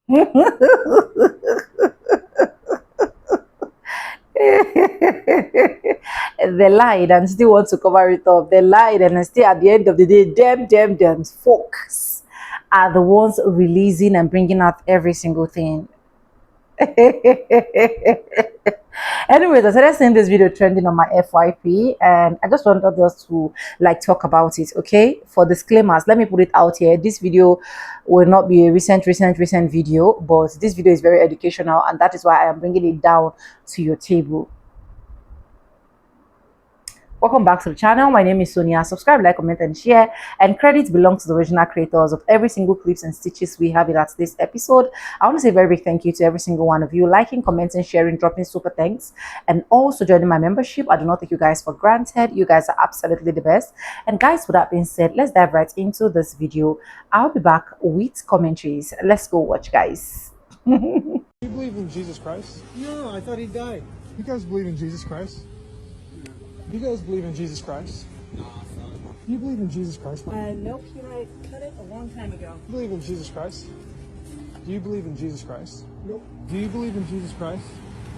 They lied and still want to cover it up. They lied and still at the end of the day, them folks are the ones releasing and bringing out every single thing. Anyways, I started seeing this video trending on my FYP, and I just wanted us to like talk about it. Okay, for disclaimers, let me put it out here. This video will not be a recent video, but this video is very educational, and that is why I am bringing it down to your table. Welcome back to the channel. My name is Sonia. Subscribe, like, comment, and share. And credit belongs to the original creators of every single clips and stitches we have in at this episode. I want to say a very big thank you to every single one of you liking, commenting, sharing, dropping super thanks, and also joining my membership. I do not take you guys for granted. You guys are absolutely the best. And guys, with that being said, let's dive right into this video. I'll be back with commentaries. Let's go watch, guys. You believe in Jesus Christ? No, I thought he died. You guys believe in Jesus Christ? You guys believe in Jesus Christ? Do you believe in Jesus Christ? Nope, he like cut it a long time ago. Do you believe in Jesus Christ? Do you believe in Jesus Christ? Nope. Do you believe in Jesus Christ?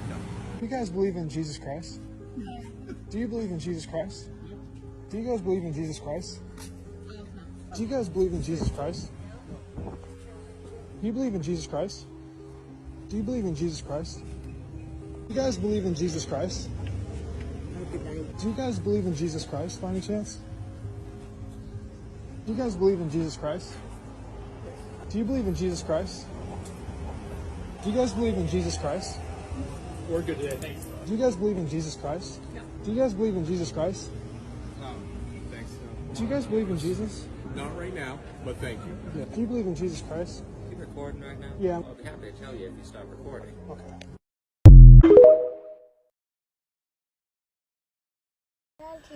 No. You guys believe in Jesus Christ? No. Do you believe in Jesus Christ? Do you guys believe in Jesus Christ? Do you guys believe in Jesus Christ? Do you believe in Jesus Christ? Do you believe in Jesus Christ? You guys believe in Jesus Christ? Do you guys believe in Jesus Christ by any chance? Do you guys believe in Jesus Christ? Do you believe in Jesus Christ? Do you guys believe in Jesus Christ? We're good today, thanks. Do you guys believe in Jesus Christ? No. Do you guys believe in Jesus Christ? Thanks. Do you guys believe in Jesus? Not right now, but thank you. Yeah. Do you believe in Jesus Christ? You recording right now? Yeah. I'll be happy to tell you if you stop recording. Okay.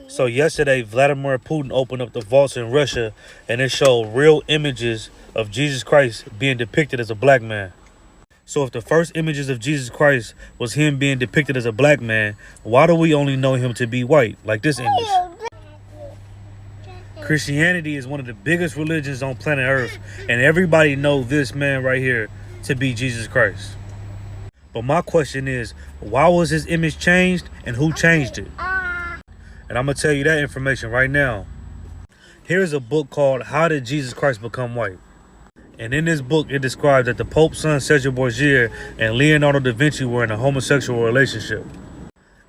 So yesterday, Vladimir Putin opened up the vaults in Russia, and it showed real images of Jesus Christ being depicted as a black man. So if the first images of Jesus Christ was him being depicted as a black man, why do we only know him to be white, like this image? Christianity is one of the biggest religions on planet Earth, and everybody knows this man right here to be Jesus Christ. But my question is, why was his image changed, and who changed it? And I'm going to tell you that information right now. Here's a book called How Did Jesus Christ Become White? And in this book, it describes that the Pope's son, Cesare Borgia, and Leonardo da Vinci were in a homosexual relationship.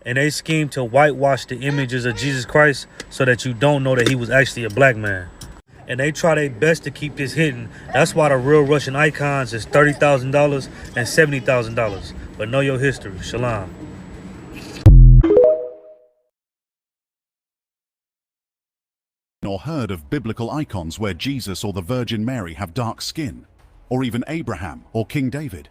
And they schemed to whitewash the images of Jesus Christ so that you don't know that he was actually a black man. And they try their best to keep this hidden. That's why the real Russian icons is $30,000 and $70,000. But know your history. Shalom. Or heard of biblical icons where Jesus or the Virgin Mary have dark skin, or even Abraham or King David?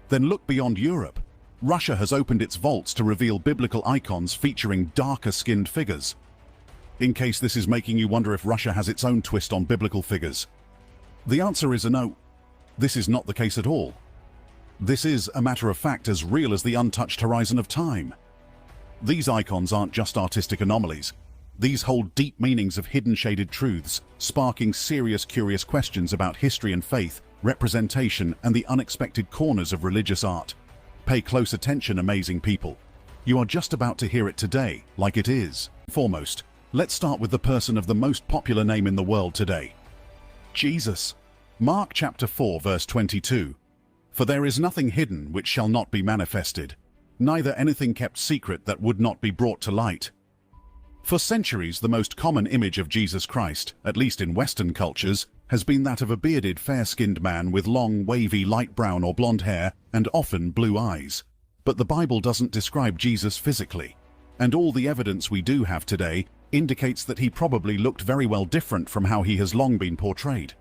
Then look beyond Europe. Russia has opened its vaults to reveal biblical icons featuring darker-skinned figures. In case this is making you wonder if Russia has its own twist on biblical figures, the answer is a no. This is not the case at all. This is, a matter of fact, as real as the untouched horizon of time. These icons aren't just artistic anomalies. These hold deep meanings of hidden shaded truths, sparking serious, curious questions about history and faith, representation, and the unexpected corners of religious art. Pay close attention, amazing people. You are just about to hear it today, like it is. Foremost, let's start with the person of the most popular name in the world today. Jesus. Mark chapter 4 verse 22. For there is nothing hidden which shall not be manifested, neither anything kept secret that would not be brought to light. For centuries, the most common image of Jesus Christ, at least in Western cultures, has been that of a bearded, fair-skinned man with long, wavy, light brown or blonde hair and often blue eyes. But the Bible doesn't describe Jesus physically, and all the evidence we do have today indicates that he probably looked very well different from how he has long been portrayed.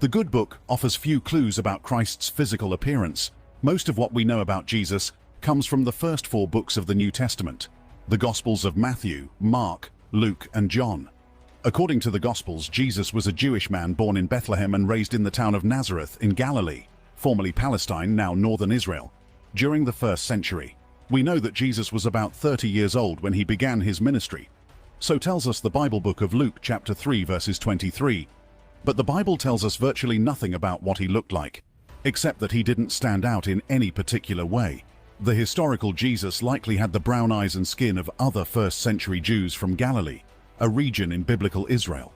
The Good Book offers few clues about Christ's physical appearance. Most of what we know about Jesus comes from the first 4 books of the New Testament, the Gospels of Matthew, Mark, Luke, and John. According to the Gospels, Jesus was a Jewish man born in Bethlehem and raised in the town of Nazareth in Galilee, formerly Palestine, now northern Israel, during the 1st century. We know that Jesus was about 30 years old when he began his ministry. So tells us the Bible book of Luke chapter 3 verses 23. But the Bible tells us virtually nothing about what he looked like. except that he didn't stand out in any particular way. The historical Jesus likely had the brown eyes and skin of other first-century Jews from Galilee, a region in biblical Israel.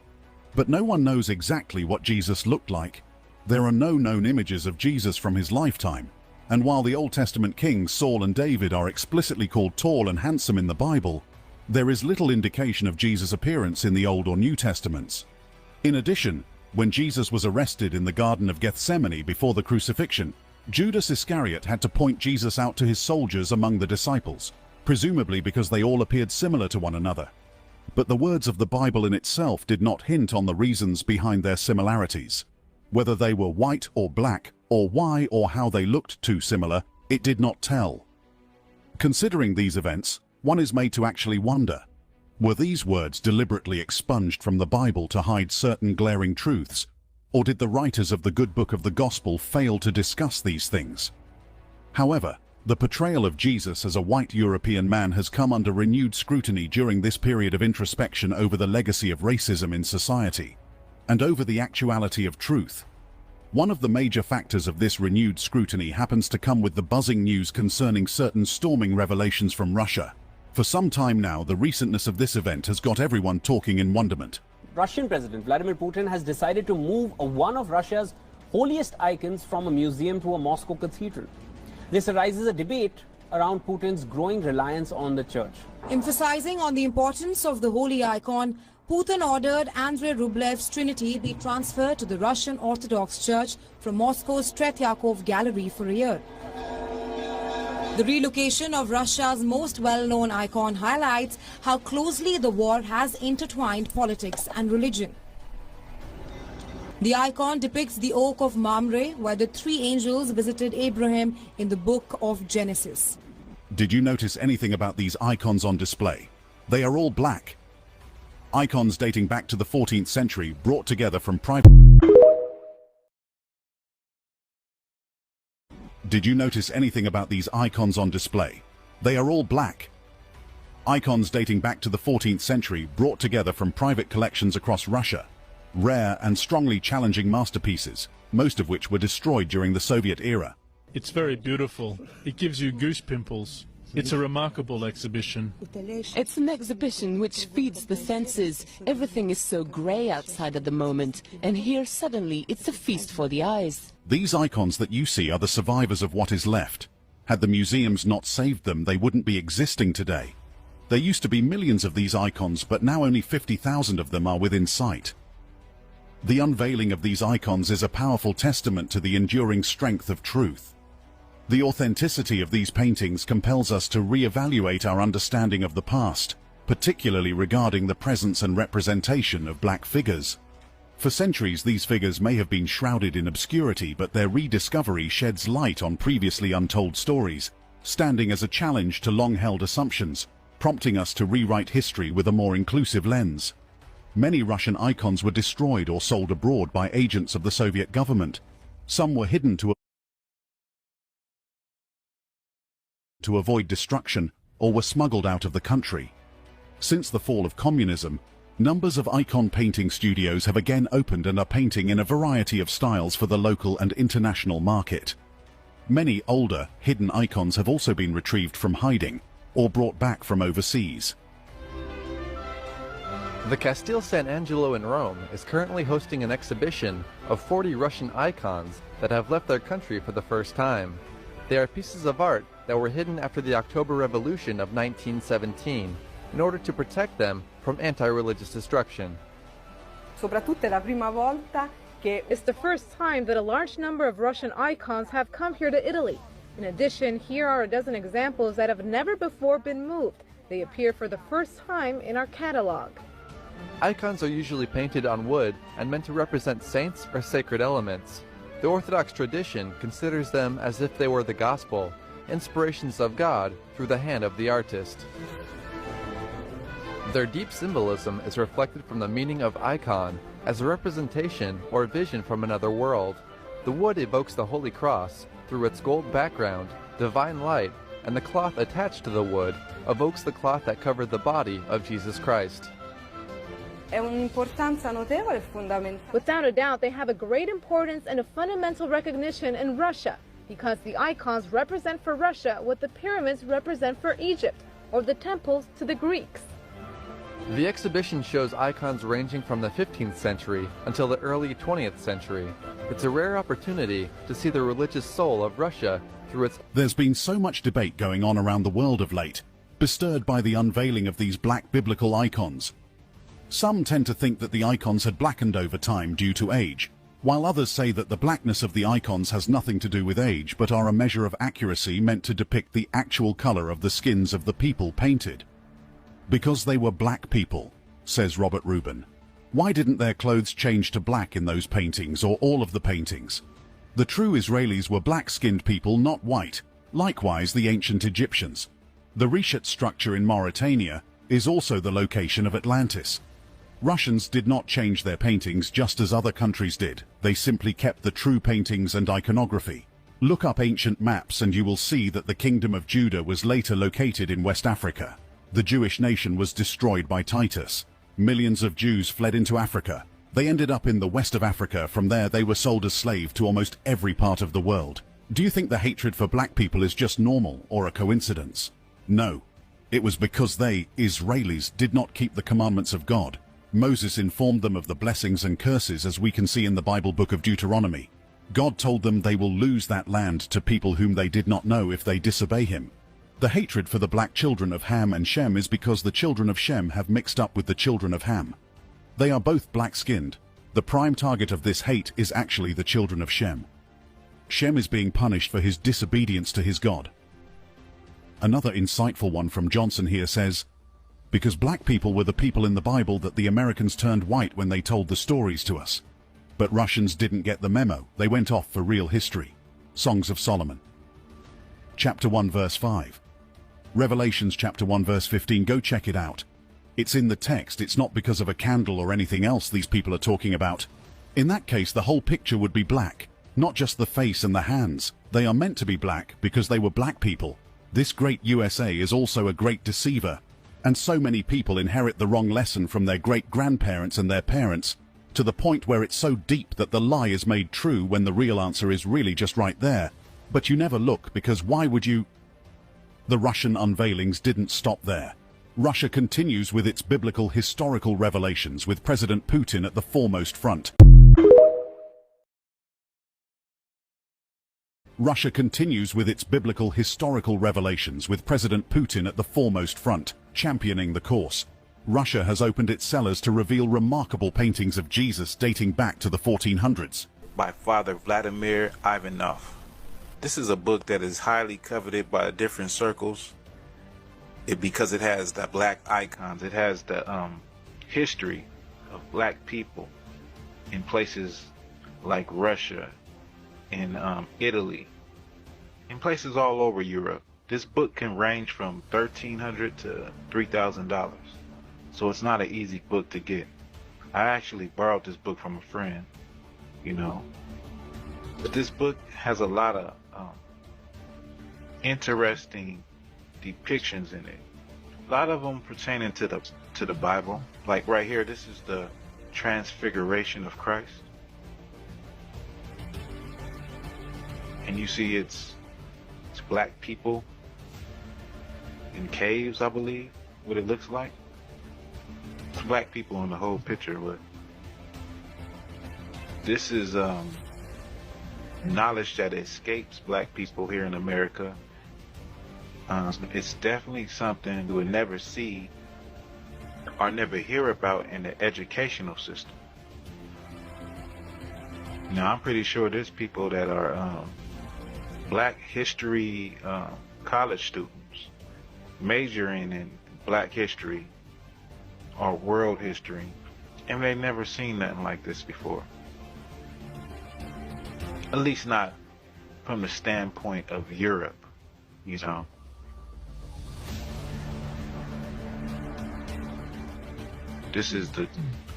But no one knows exactly what Jesus looked like. There are no known images of Jesus from his lifetime, and while the Old Testament kings Saul and David are explicitly called tall and handsome in the Bible, there is little indication of Jesus' appearance in the Old or New Testaments. In addition, when Jesus was arrested in the Garden of Gethsemane before the crucifixion, Judas Iscariot had to point Jesus out to his soldiers among the disciples, presumably because they all appeared similar to one another. But the words of the Bible in itself did not hint on the reasons behind their similarities. Whether they were white or black, or why or how they looked too similar, it did not tell. Considering these events, one is made to actually wonder, were these words deliberately expunged from the Bible to hide certain glaring truths, or did the writers of the good book of the Gospel fail to discuss these things? However, the portrayal of Jesus as a white European man has come under renewed scrutiny during this period of introspection over the legacy of racism in society, and over the actuality of truth. One of the major factors of this renewed scrutiny happens to come with the buzzing news concerning certain storming revelations from Russia. For some time now, the recentness of this event has got everyone talking in wonderment. Russian President Vladimir Putin has decided to move one of Russia's holiest icons from a museum to a Moscow cathedral. This arises a debate around Putin's growing reliance on the church. Emphasizing on the importance of the holy icon, Putin ordered Andrei Rublev's Trinity be transferred to the Russian Orthodox Church from Moscow's Tretyakov Gallery for a year. The relocation of Russia's most well-known icon highlights how closely the war has intertwined politics and religion. The icon depicts the oak of Mamre, where the three angels visited Abraham in the book of Genesis. Did you notice anything about these icons on display? They are all black. Icons dating back to the 14th century, brought together from private... Did you notice anything about these icons on display? They are all black. Icons dating back to the 14th century, brought together from private collections across Russia. Rare and strongly challenging masterpieces, most of which were destroyed during the Soviet era. It's very beautiful. It gives you goose pimples. It's a remarkable exhibition. It's an exhibition which feeds the senses. Everything is so grey outside at the moment, and here suddenly it's a feast for the eyes. These icons that you see are the survivors of what is left. Had the museums not saved them, they wouldn't be existing today. There used to be millions of these icons, but now only 50,000 of them are within sight. The unveiling of these icons is a powerful testament to the enduring strength of truth. The authenticity of these paintings compels us to re-evaluate our understanding of the past, particularly regarding the presence and representation of black figures. For centuries, these figures may have been shrouded in obscurity, but their rediscovery sheds light on previously untold stories, standing as a challenge to long-held assumptions, prompting us to rewrite history with a more inclusive lens. Many Russian icons were destroyed or sold abroad by agents of the Soviet government. Some were hidden to avoid destruction, or were smuggled out of the country. Since the fall of communism, numbers of icon painting studios have again opened and are painting in a variety of styles for the local and international market. Many older, hidden icons have also been retrieved from hiding, or brought back from overseas. The Castel San Angelo in Rome is currently hosting an exhibition of 40 Russian icons that have left their country for the first time. They are pieces of art that were hidden after the October Revolution of 1917 in order to protect them from anti-religious destruction. It's the first time that a large number of Russian icons have come here to Italy. In addition, here are a dozen examples that have never before been moved. They appear for the first time in our catalog. Icons are usually painted on wood and meant to represent saints or sacred elements. The Orthodox tradition considers them as if they were the gospel, inspirations of God through the hand of the artist. Their deep symbolism is reflected from the meaning of icon as a representation or vision from another world. The wood evokes the Holy Cross through its gold background, divine light, and the cloth attached to the wood evokes the cloth that covered the body of Jesus Christ. è un'importanza notevole e fondamentale. Without a doubt, they have a great importance and a fundamental recognition in Russia, because the icons represent for Russia what the pyramids represent for Egypt, or the temples to the Greeks. The exhibition shows icons ranging from the 15th century until the early 20th century. It's a rare opportunity to see the religious soul of Russia through its... There's been so much debate going on around the world of late, bestirred by the unveiling of these black biblical icons. Some tend to think that the icons had blackened over time due to age, while others say that the blackness of the icons has nothing to do with age but are a measure of accuracy meant to depict the actual color of the skins of the people painted. Because they were black people, says Robert Rubin. Why didn't their clothes change to black in those paintings or all of the paintings? The true Israelis were black-skinned people, not white. Likewise, the ancient Egyptians. The Reshet structure in Mauritania is also the location of Atlantis. Russians did not change their paintings just as other countries did. They simply kept the true paintings and iconography. Look up ancient maps and you will see that the Kingdom of Judah was later located in West Africa. The Jewish nation was destroyed by Titus. Millions of Jews fled into Africa. They ended up in the west of Africa. From there they were sold as slaves to almost every part of the world. Do you think the hatred for black people is just normal or a coincidence? No. It was because they, Israelis, did not keep the commandments of God. Moses informed them of the blessings and curses, as we can see in the Bible book of Deuteronomy. God told them they will lose that land to people whom they did not know if they disobey him. The hatred for the black children of Ham and Shem is because the children of Shem have mixed up with the children of Ham. They are both black-skinned. The prime target of this hate is actually the children of Shem. Shem is being punished for his disobedience to his God. Another insightful one from Johnson here says, because black people were the people in the Bible that the Americans turned white when they told the stories to us. But Russians didn't get the memo. They went off for real history. Songs of Solomon. Chapter 1 verse 5. Revelations chapter 1 verse 15. Go check it out. It's in the text. It's not because of a candle or anything else these people are talking about. In that case, the whole picture would be black, not just the face and the hands. They are meant to be black because they were black people. This great USA is also a great deceiver, and so many people inherit the wrong lesson from their great-grandparents and their parents, to the point where it's so deep that the lie is made true when the real answer is really just right there. But you never look, because why would you? The Russian unveilings didn't stop there. Russia continues with its biblical historical revelations, with President Putin at the foremost front. Russia continues with its biblical historical revelations, with President Putin at the foremost front, championing the course. Russia has opened its cellars to reveal remarkable paintings of Jesus dating back to the 1400s. By Father Vladimir Ivanov. This is a book that is highly coveted by different circles because it has the black icons. It has the history of black people in places like Russia, in Italy, in places all over Europe. This book can range from $1,300 to $3,000, so it's not an easy book to get. I actually borrowed this book from a friend, you know. But this book has a lot of interesting depictions in it. A lot of them pertaining to the Bible. Like right here, this is the Transfiguration of Christ. And you see it's black people in caves, I believe, what it looks like. It's black people in the whole picture, but this is knowledge that escapes black people here in America. It's definitely something we would never see or never hear about in the educational system. Now, I'm pretty sure there's people that are black history college students majoring in black history or world history, and they've never seen nothing like this before. At least not from the standpoint of Europe, you know. This is the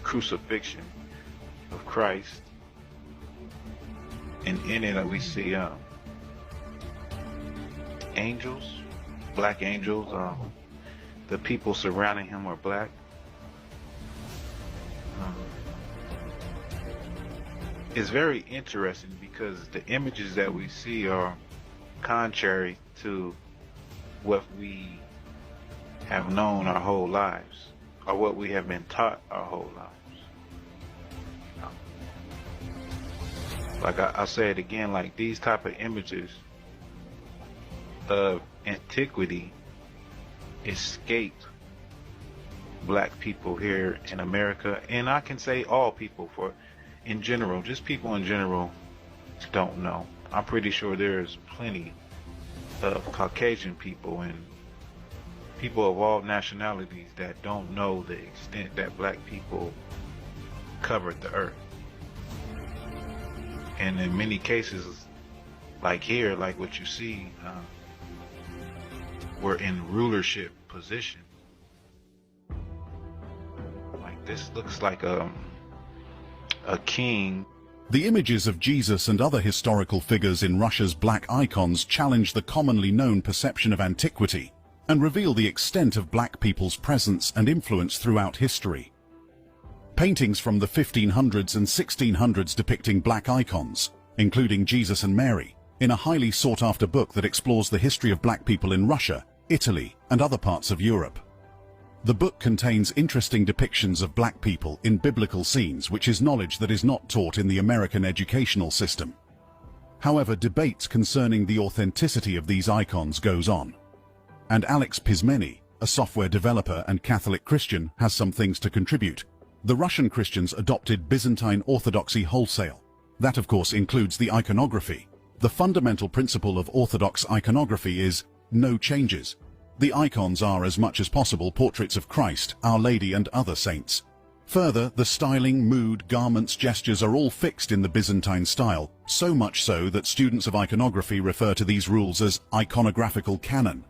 crucifixion of Christ, and in it we see angels, black angels. The people surrounding him are black. is very interesting because the images that we see are contrary to what we have known our whole lives, or what we have been taught our whole lives. Like I'll say it again, like these type of images of antiquity escaped black people here in America, and I can say all people, for in general, just people in general don't know. I'm pretty sure there's plenty of Caucasian people and people of all nationalities that don't know the extent that black people covered the earth. And in many cases, like here, like what you see, we're in rulership position. Like this looks like a king. The images of Jesus and other historical figures in Russia's black icons challenge the commonly known perception of antiquity and reveal the extent of black people's presence and influence throughout history. Paintings from the 1500s and 1600s depicting black icons, including Jesus and Mary, in a highly sought-after book that explores the history of black people in Russia, Italy, and other parts of Europe. The book contains interesting depictions of black people in biblical scenes, which is knowledge that is not taught in the American educational system. However, debates concerning the authenticity of these icons goes on. And Alex Pismeni, a software developer and Catholic Christian, has some things to contribute. The Russian Christians adopted Byzantine Orthodoxy wholesale. That, of course, includes the iconography. The fundamental principle of Orthodox iconography is no changes. The icons are as much as possible portraits of Christ, Our Lady, and other saints. Further, the styling, mood, garments, gestures are all fixed in the Byzantine style, so much so that students of iconography refer to these rules as iconographical canon,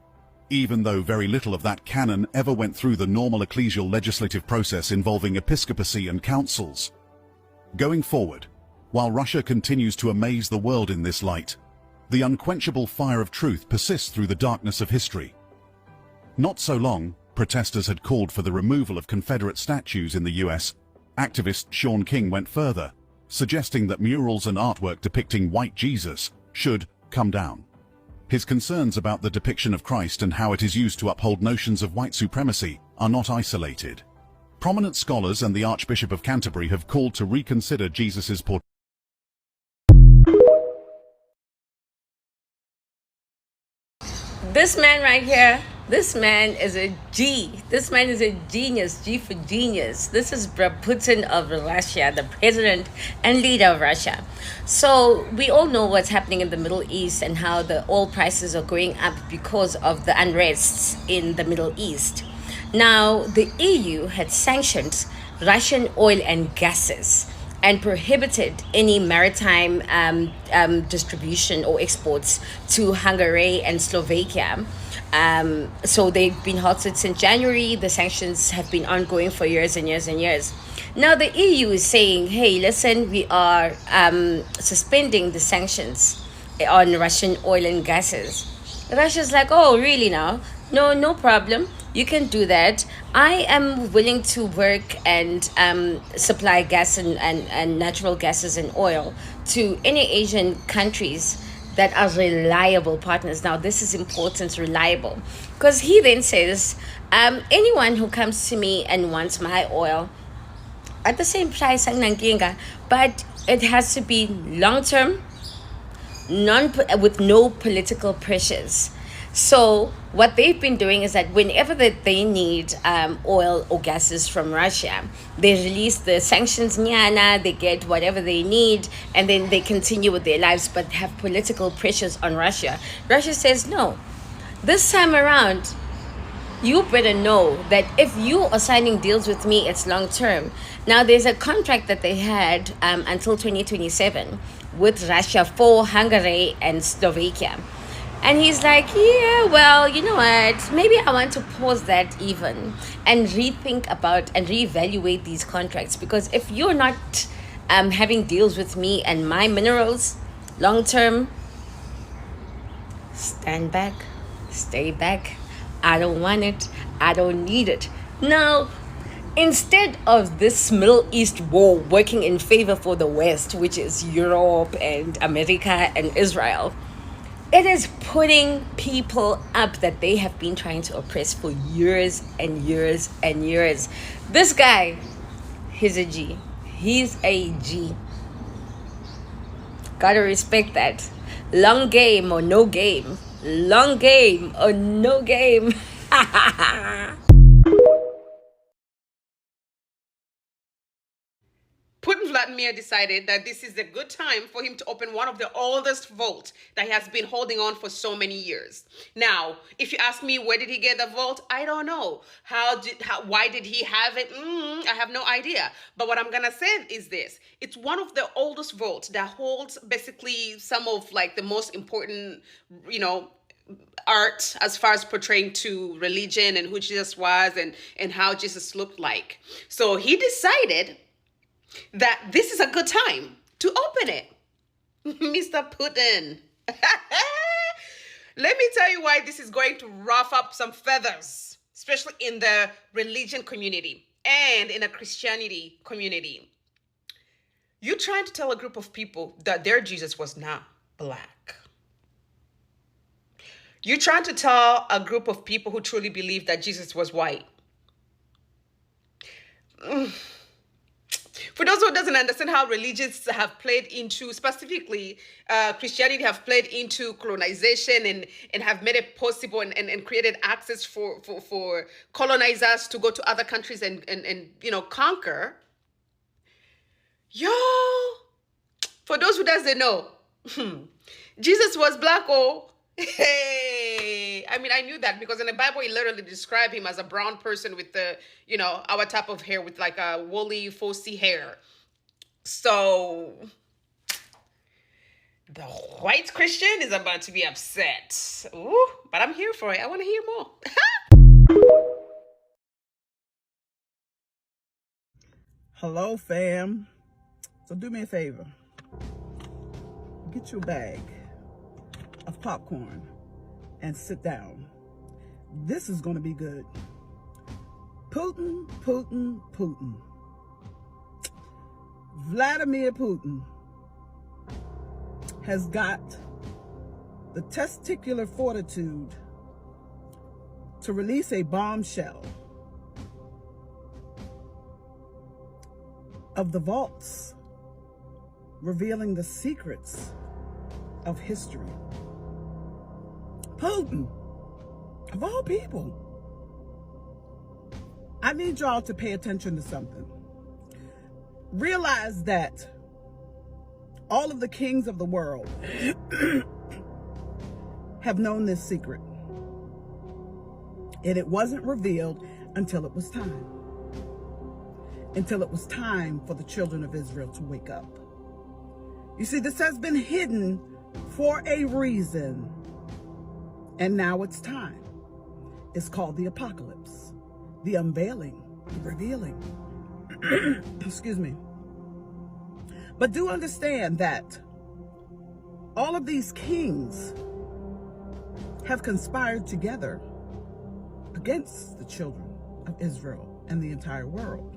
even though very little of that canon ever went through the normal ecclesial legislative process involving episcopacy and councils. Going forward, while Russia continues to amaze the world in this light, the unquenchable fire of truth persists through the darkness of history. Not so long, protesters had called for the removal of Confederate statues in the US. Activist Sean King went further, suggesting that murals and artwork depicting white Jesus should come down. His concerns about the depiction of Christ and how it is used to uphold notions of white supremacy are not isolated. Prominent scholars and the Archbishop of Canterbury have called to reconsider Jesus's portrayal. This man right here, this man is a G. This man is a genius, G for genius. This is Putin of Russia, the president and leader of Russia. So we all know what's happening in the Middle East and how the oil prices are going up because of the unrests in the Middle East. Now, the EU had sanctioned Russian oil and gases and prohibited any maritime distribution or exports to Hungary and Slovakia. So they've been halted since January. The sanctions have been ongoing for years and years and years. Now the EU is saying, hey, listen, we are suspending the sanctions on Russian oil and gases. Russia's like, oh, really now? No problem. You can do that. I am willing to work and supply gas and natural gases and oil to any Asian countries that are reliable partners. Now, this is important, reliable. Because he then says, anyone who comes to me and wants my oil at the same price, but it has to be long-term, with no political pressures. So what they've been doing is that whenever they need oil or gases from Russia, they release the sanctions, they get whatever they need, and then they continue with their lives, but have political pressures on Russia. Russia says, no, this time around, you better know that if you are signing deals with me, it's long term. Now, there's a contract that they had until 2027 with Russia for Hungary and Slovakia. And he's like, yeah, well, you know what? Maybe I want to pause that even and rethink about and reevaluate these contracts. Because if you're not having deals with me and my minerals long term, stand back, stay back. I don't want it. I don't need it. Now, Instead of this Middle East war working in favor for the West, which is Europe and America and Israel, it is putting people up that they have been trying to oppress for years and years and years. This guy, he's a G. He's a G. Gotta respect that. Long game or no game. Long game or no game. Putin Vladimir decided that this is a good time for him to open one of the oldest vaults that he has been holding on for so many years. Now, if you ask me where did he get the vault, I don't know. Why did he have it? I have no idea. But what I'm gonna say is this: it's one of the oldest vaults that holds basically some of like the most important, art as far as portraying to religion and who Jesus was and how Jesus looked like. So he decided that this is a good time to open it. Mr. Putin. Let me tell you why this is going to ruff up some feathers, especially in the religion community and in a Christianity community. You're trying to tell a group of people that their Jesus was not black. You're trying to tell a group of people who truly believe that Jesus was white. For those who doesn't understand how religions have played into, specifically Christianity have played into colonization and have made it possible and created access for colonizers to go to other countries and conquer. Yo, for those who doesn't know, Jesus was black, oh. Hey, I mean, I knew that because in the Bible, it literally described him as a brown person with the, our type of hair with like a woolly, fussy hair. So the white Christian is about to be upset. Ooh, but I'm here for it. I want to hear more. Hello, fam. So do me a favor. Get your bag of popcorn and sit down. This is going to be good. Putin. Vladimir Putin has got the testicular fortitude to release a bombshell of the vaults, revealing the secrets of history. Putin, of all people. I need y'all to pay attention to something. Realize that all of the kings of the world have known this secret. And it wasn't revealed until it was time. Until it was time for the children of Israel to wake up. You see, this has been hidden for a reason. And now it's time. It's called the apocalypse, the unveiling, the revealing. Excuse me. But do understand that all of these kings have conspired together against the children of Israel and the entire world.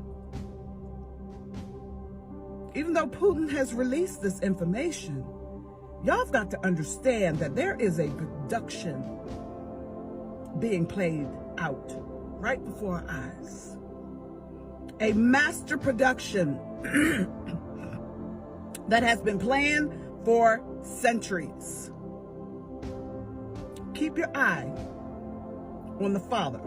Even though Putin has released this information, y'all have got to understand that there is a production being played out right before our eyes. A master production that has been planned for centuries. Keep your eye on the Father.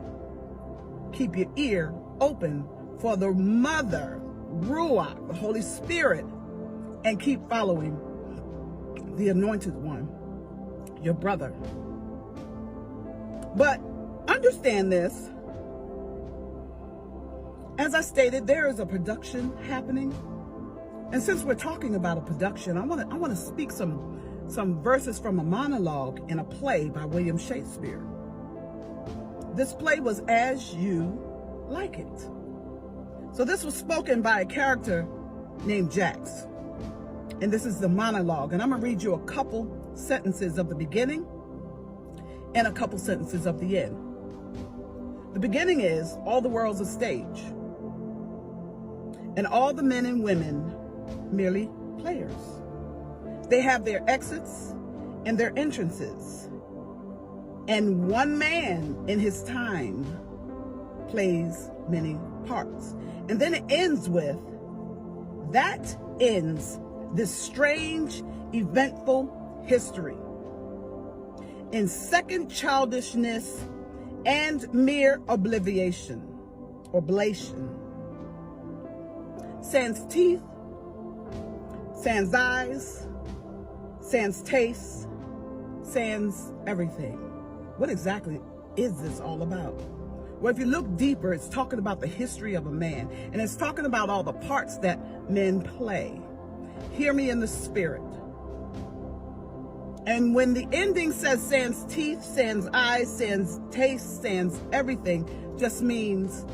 Keep your ear open for the Mother, Ruach, the Holy Spirit, and keep following the Anointed One, your brother. But understand this. As I stated, there is a production happening. And since we're talking about a production, I want to speak some verses from a monologue in a play by William Shakespeare. This play was As You Like It. So this was spoken by a character named Jax. And this is the monologue. And I'm going to read you a couple sentences of the beginning and a couple sentences of the end. The beginning is, all the world's a stage. and all the men and women merely players. They have their exits and their entrances. And one man in his time plays many parts. And then it ends with, that ends this strange, eventful history in second childishness and mere oblation. Sans teeth, sans eyes, sans taste, sans everything. What exactly is this all about? Well, if you look deeper, it's talking about the history of a man, and it's talking about all the parts that men play. Hear me in the spirit. And when the ending says sans teeth, sans eyes, sans taste, sans everything, just means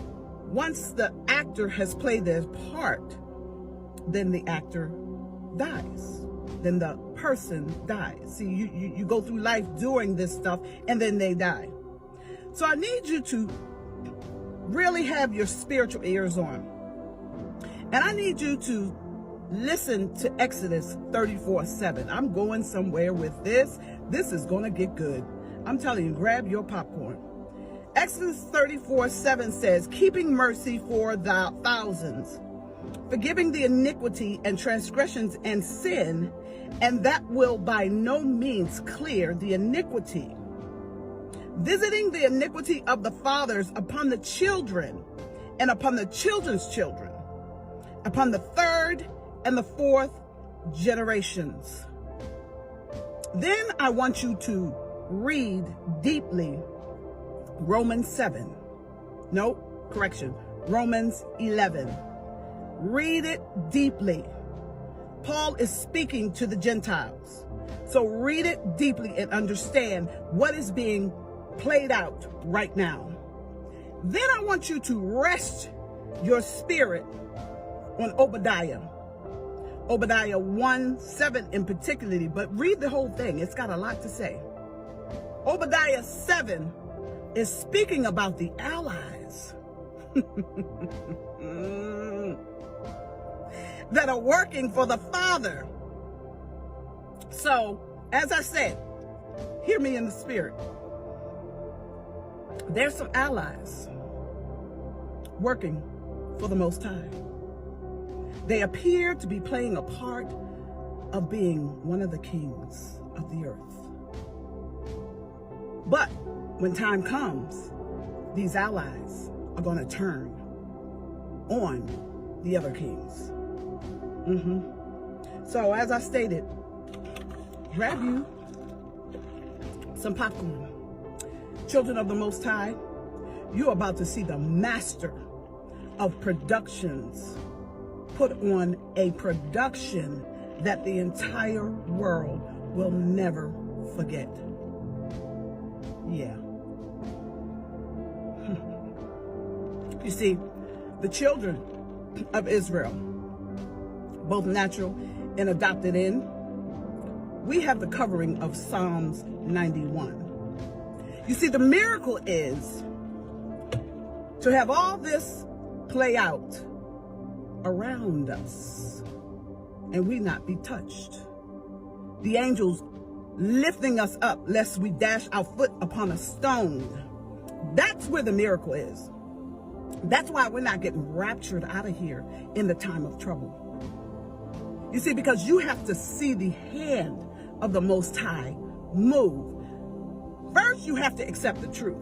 once the actor has played their part, then the actor dies. Then the person dies. See, you go through life doing this stuff, and then they die. So I need you to really have your spiritual ears on. And I need you to listen to Exodus 34:7. I'm going somewhere with this. This is going to get good. I'm telling you, grab your popcorn. Exodus 34:7 says, keeping mercy for the thousands, forgiving the iniquity and transgressions and sin, and that will by no means clear the iniquity. Visiting the iniquity of the fathers upon the children and upon the children's children, upon the third and the fourth generations. Then I want you to read deeply Romans 7. No, correction. Romans 11. Read it deeply. Paul is speaking to the Gentiles. So read it deeply and understand what is being played out right now. Then I want you to rest your spirit on Obadiah. Obadiah 1:7 in particularly, but read the whole thing. It's got a lot to say. Obadiah 7 is speaking about the allies that are working for the Father. So, as I said, hear me in the spirit. There's some allies working for the Most High. They appear to be playing a part of being one of the kings of the earth. But when time comes, these allies are going to turn on the other kings. So as I stated, grab you some popcorn. Children of the Most High, you're about to see the master of productions put on a production that the entire world will never forget. Yeah. You see, the children of Israel, both natural and adopted in, we have the covering of Psalms 91. You see, the miracle is to have all this play out around us and we not be touched. The angels lifting us up lest we dash our foot upon a stone. That's where the miracle is. That's why we're not getting raptured out of here in the time of trouble. You see, because you have to see the hand of the Most High move. First, you have to accept the truth.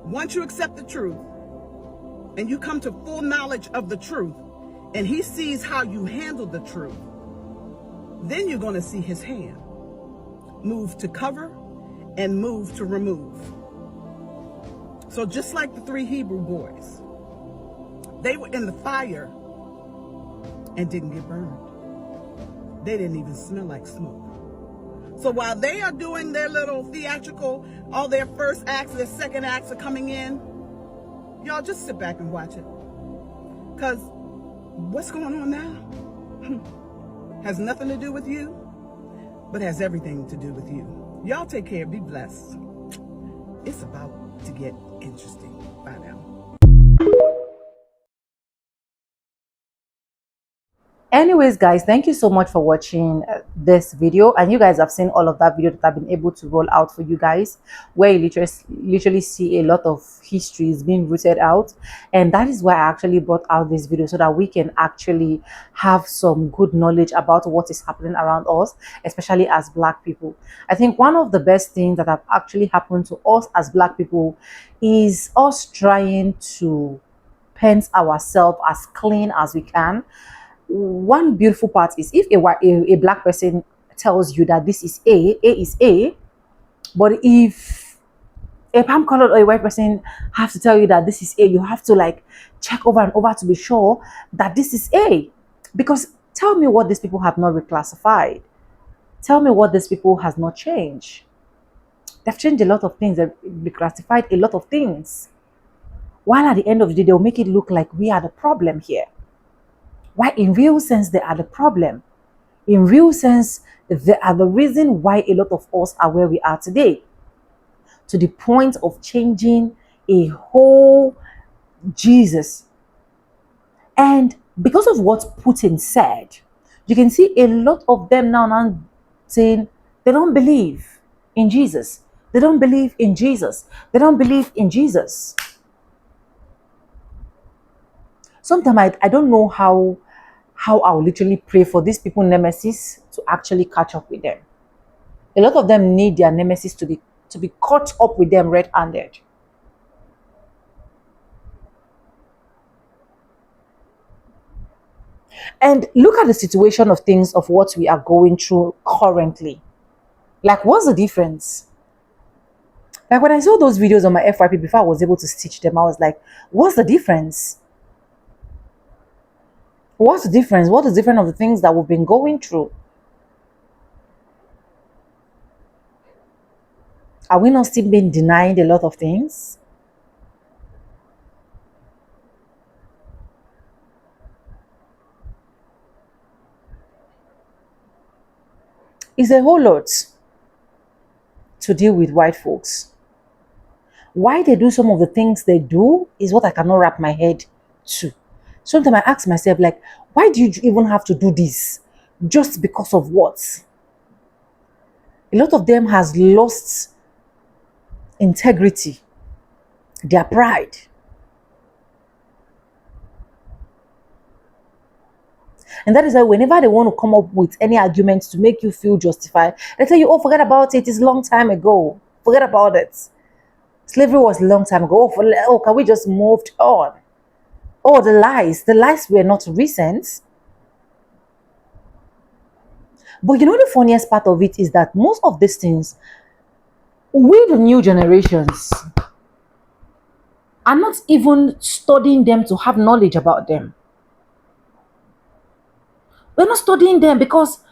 Once you accept the truth and you come to full knowledge of the truth and he sees how you handle the truth, then you're going to see his hand move to cover and move to remove. So just like the 3 Hebrew boys, they were in the fire and didn't get burned. They didn't even smell like smoke. So while they are doing their little theatrical, all their first acts, their second acts are coming in, y'all just sit back and watch it. Because what's going on now has nothing to do with you, but has everything to do with you. Y'all take care. Be blessed. It's about to get interesting. Bye now. Anyways, guys, thank you so much for watching this video. And you guys have seen all of that video that I've been able to roll out for you guys, where you literally see a lot of histories being rooted out. And that is why I actually brought out this video, so that we can actually have some good knowledge about what is happening around us, especially as Black people. I think one of the best things that have actually happened to us as Black people is us trying to paint ourselves as clean as we can. One beautiful part is if a Black person tells you that this is A is A, but if a palm colored or a white person have to tell you that this is A, you have to like check over and over to be sure that this is A. Because tell me what these people have not reclassified. Tell me what these people has not changed. They've changed a lot of things. They've reclassified a lot of things. While at the end of the day, they'll make it look like we are the problem here. Why in real sense they are the problem. In real sense, they are the reason why a lot of us are where we are today. To the point of changing a whole Jesus. And because of what Putin said, you can see a lot of them now saying they don't believe in Jesus. They don't believe in Jesus. They don't believe in Jesus. Sometimes I don't know how I'll literally pray for these people nemesis to actually catch up with them. A lot of them need their nemesis to be caught up with them red-handed. And look at the situation of things of what we are going through currently. Like, what's the difference? Like, when I saw those videos on my FYP before I was able to stitch them, I was like, what's the difference? What's the difference? What is different of the things that we've been going through? Are we not still being denied a lot of things? It's a whole lot to deal with white folks. Why they do some of the things they do is what I cannot wrap my head to. Sometimes I ask myself, like, why do you even have to do this? Just because of what? A lot of them has lost integrity, their pride. And that is why whenever they want to come up with any arguments to make you feel justified, they tell you, oh, forget about it. It's a long time ago. Forget about it. Slavery was a long time ago. Oh, can we just move on? Oh, the lies. The lies were not recent. But you know the funniest part of it is that most of these things, we the new generations are not even studying them to have knowledge about them. We're not studying them because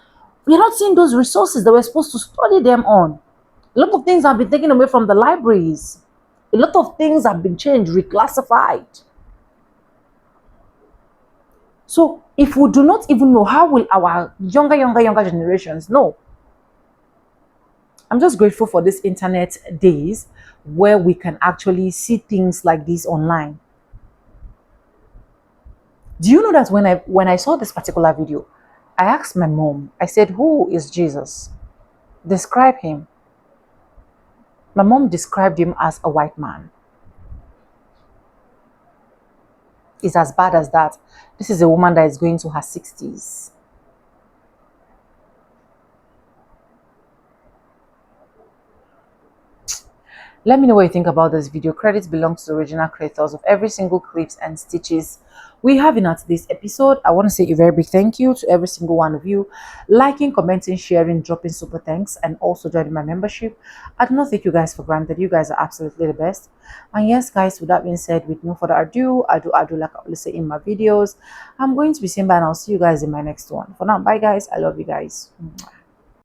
we're not seeing those resources that we're supposed to study them on. A lot of things have been taken away from the libraries. A lot of things have been changed, reclassified. So if we do not even know, how will our younger generations know? I'm just grateful for this internet days where we can actually see things like this online. Do you know that when I saw this particular video, I asked my mom, I said, who is Jesus? Describe him. My mom described him as a white man. It's as bad as that. This is a woman that is going to her 60s. Let me know what you think about this video. Credits belong to the original creators of every single clips and stitches we have in today's episode. I want to say a very big thank you to every single one of you liking, commenting, sharing, dropping super thanks, and also joining my membership. I do not take you guys for granted. You guys are absolutely the best. And yes, guys, with that being said, with no further ado, I do like I always say in my videos, I'm going to be saying bye, and I'll see you guys in my next one. For now, bye guys. I love you guys.